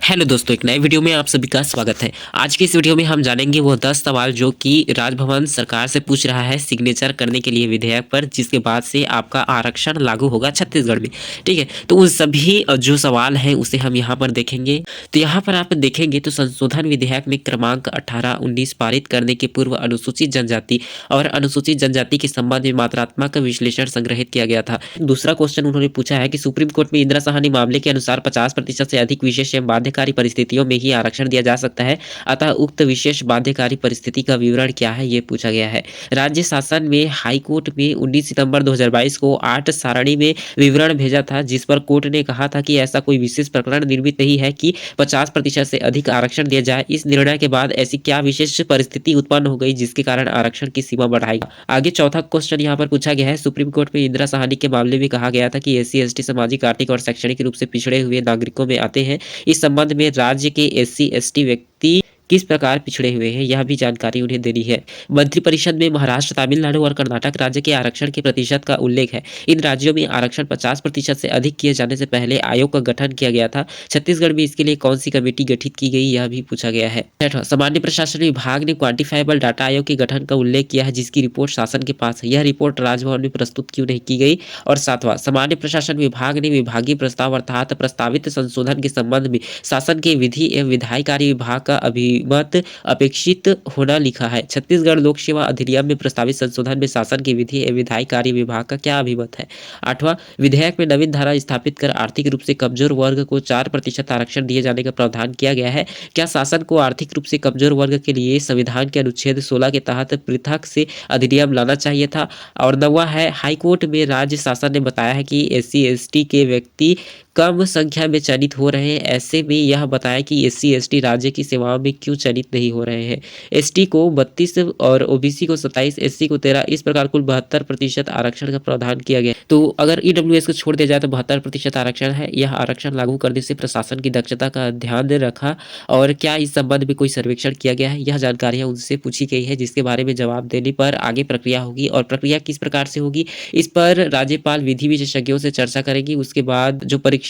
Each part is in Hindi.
हेलो दोस्तों, एक नए वीडियो में आप सभी का स्वागत है। आज की इस वीडियो में हम जानेंगे वो 10 सवाल जो कि राजभवन सरकार से पूछ रहा है सिग्नेचर करने के लिए विधेयक पर, जिसके बाद से आपका आरक्षण लागू होगा छत्तीसगढ़ में। ठीक है, तो उन सभी जो सवाल हैं उसे हम यहाँ पर देखेंगे। तो यहाँ पर आप देखेंगे तो संशोधन विधेयक में क्रमांक 18-19 पारित करने के पूर्व अनुसूचित जनजाति और अनुसूचित जनजाति के संबंध में मात्रात्मक विश्लेषण संग्रहित किया गया था। दूसरा क्वेश्चन उन्होंने पूछा है कि सुप्रीम कोर्ट में इंदिरा साहनी मामले के अनुसार 50% से अधिक विशेष एवं बाध्यकारी परिस्थितियों में ही आरक्षण दिया जा सकता है, अतः उक्त विशेष बाध्यकारी परिस्थिति का विवरण क्या है, ये पूछा गया है। राज्य शासन में हाई कोर्ट में 19 सितंबर 2022 को 8 सारणी में विवरण भेजा था, जिस पर कोर्ट ने कहा था कि ऐसा कोई विशेष प्रकरण निर्मित नहीं है कि 50% से अधिक आरक्षण दिया जाए। इस निर्णय के बाद ऐसी क्या विशेष परिस्थिति उत्पन्न हो गई जिसके कारण आरक्षण की सीमा बढ़ाई। आगे चौथा क्वेश्चन यहाँ पर पूछा गया है, सुप्रीम कोर्ट में इंदिरा साहनी के मामले में कहा गया था कि एससी एसटी सामाजिक आर्थिक और शैक्षणिक रूप से पिछड़े हुए नागरिकों में आते हैं। इस संबंध में राज्य के एससी एसटी व्यक्ति किस प्रकार पिछड़े हुए हैं, यह भी जानकारी उन्हें देनी है। मंत्रिपरिषद में महाराष्ट्र, तमिलनाडु और कर्नाटक राज्य के आरक्षण के प्रतिशत का उल्लेख है। इन राज्यों में आरक्षण 50% से अधिक किए जाने से पहले आयोग का गठन किया गया था। छत्तीसगढ़ में इसके लिए कौन सी कमेटी गठित की गई, यह भी पूछा गया है। छठवां, सामान्य प्रशासन विभाग ने क्वांटिफाइबल डाटा आयोग के गठन का उल्लेख किया है, जिसकी रिपोर्ट शासन के पास है। यह रिपोर्ट राजभवन में प्रस्तुत क्यों नहीं की गई। और सातवां, सामान्य प्रशासन विभाग ने विभागीय प्रस्ताव अर्थात प्रस्तावित संशोधन के संबंध में शासन के विधि एवं विधायी कार्य विभाग का अभिमत अपेक्षित होना लिखा है। छत्तीसगढ़ लोक सेवा अधिनियम में प्रस्तावित संशोधन में शासन के विधि एवं विधायी कार्य विभाग का क्या अभिमत है। आठवां, विधेयक में नवीन धारा स्थापित कर आर्थिक रूप से कमजोर वर्ग को 4% आरक्षण दिए जाने का प्रावधान किया गया है। क्या शासन को आर्थिक रूप से कमजोर वर्ग के लिए संविधान के अनुच्छेद 16 के तहत पृथक से अधिनियम लाना चाहिए था। और नौवां है, हाईकोर्ट में राज्य शासन ने बताया है कि एससी एसटी के व्यक्ति कम संख्या में चयनित हो रहे हैं। ऐसे में यह बताया कि एससी एसटी राज्य की सेवाओं में क्यों चयनित नहीं हो रहे हैं। एसटी को 32 और ओबीसी को 27, एससी को 13, इस प्रकार कुल 72% आरक्षण का प्रावधान किया गया। तो अगर ईडब्ल्यूएस को छोड़ दिया जाए तो 72% आरक्षण है। यह आरक्षण लागू करने से प्रशासन की दक्षता का ध्यान रखा और क्या इस संबंध में कोई सर्वेक्षण किया गया है, यह जानकारियां उनसे पूछी गई है, जिसके बारे में जवाब देने पर आगे प्रक्रिया होगी। और प्रक्रिया किस प्रकार से होगी, इस पर राज्यपाल विधि विशेषज्ञों से चर्चा करेंगी। उसके बाद जो परीक्षण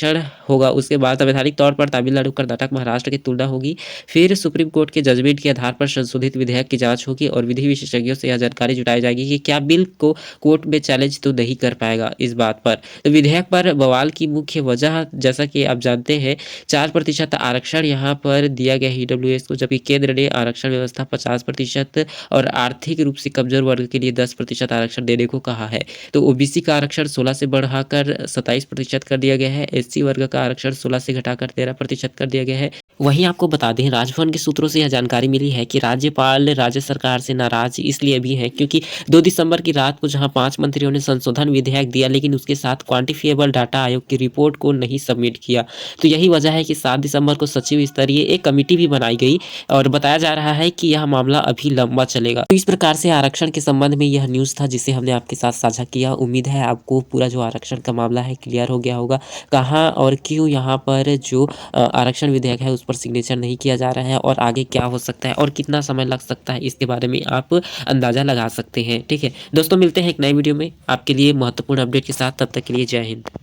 होगा, उसके बाद संवैधानिक तौर पर तमिलनाडु, कर्नाटक, महाराष्ट्र की तुलना होगी। फिर सुप्रीम कोर्ट के जजमेंट के आधार पर संशोधित विधेयक की जांच होगी और विधि विशेषज्ञों से यह जानकारी जुटाई जाएगी कि क्या बिल को कोर्ट में चैलेंज तो नहीं कर पाएगा इस बात पर। तो विधेयक पर बवाल की मुख्य वजह, जैसा कि आप जानते हैं, 4% आरक्षण यहाँ पर दिया गया है ईडब्ल्यूएस को, जबकि केंद्र ने आरक्षण व्यवस्था 50% और आर्थिक रूप से कमजोर वर्ग के लिए 10% आरक्षण देने को कहा है। तो ओबीसी का आरक्षण 16 से बढ़ाकर 27% कर दिया गया है। एससी वर्ग का आरक्षण 16 से घटाकर 13% कर दिया गया है। वहीं आपको बता दें, राजभवन के सूत्रों से यह जानकारी मिली है कि राज्यपाल राज्य सरकार से नाराज इसलिए भी है क्योंकि 2 दिसंबर की रात को जहां 5 मंत्रियों ने संशोधन विधेयक दिया, लेकिन उसके साथ क्वांटिफिएबल डाटा आयोग की रिपोर्ट को नहीं सबमिट किया। तो यही वजह है कि 7 दिसंबर को सचिव स्तरीय एक कमेटी भी बनाई गई और बताया जा रहा है कि यह मामला अभी लंबा चलेगा। तो इस प्रकार से आरक्षण के संबंध में यह न्यूज़ था जिसे हमने आपके साथ साझा किया। उम्मीद है आपको पूरा जो आरक्षण का मामला है क्लियर हो गया होगा। कहाँ और क्यों यहाँ पर जो आरक्षण विधेयक है उस पर सिग्नेचर नहीं किया जा रहा है और आगे क्या हो सकता है और कितना समय लग सकता है, इसके बारे में आप अंदाज़ा लगा सकते हैं। ठीक है दोस्तों, मिलते हैं एक नए वीडियो में आपके लिए महत्वपूर्ण अपडेट के साथ। तब तक के लिए जय हिंद।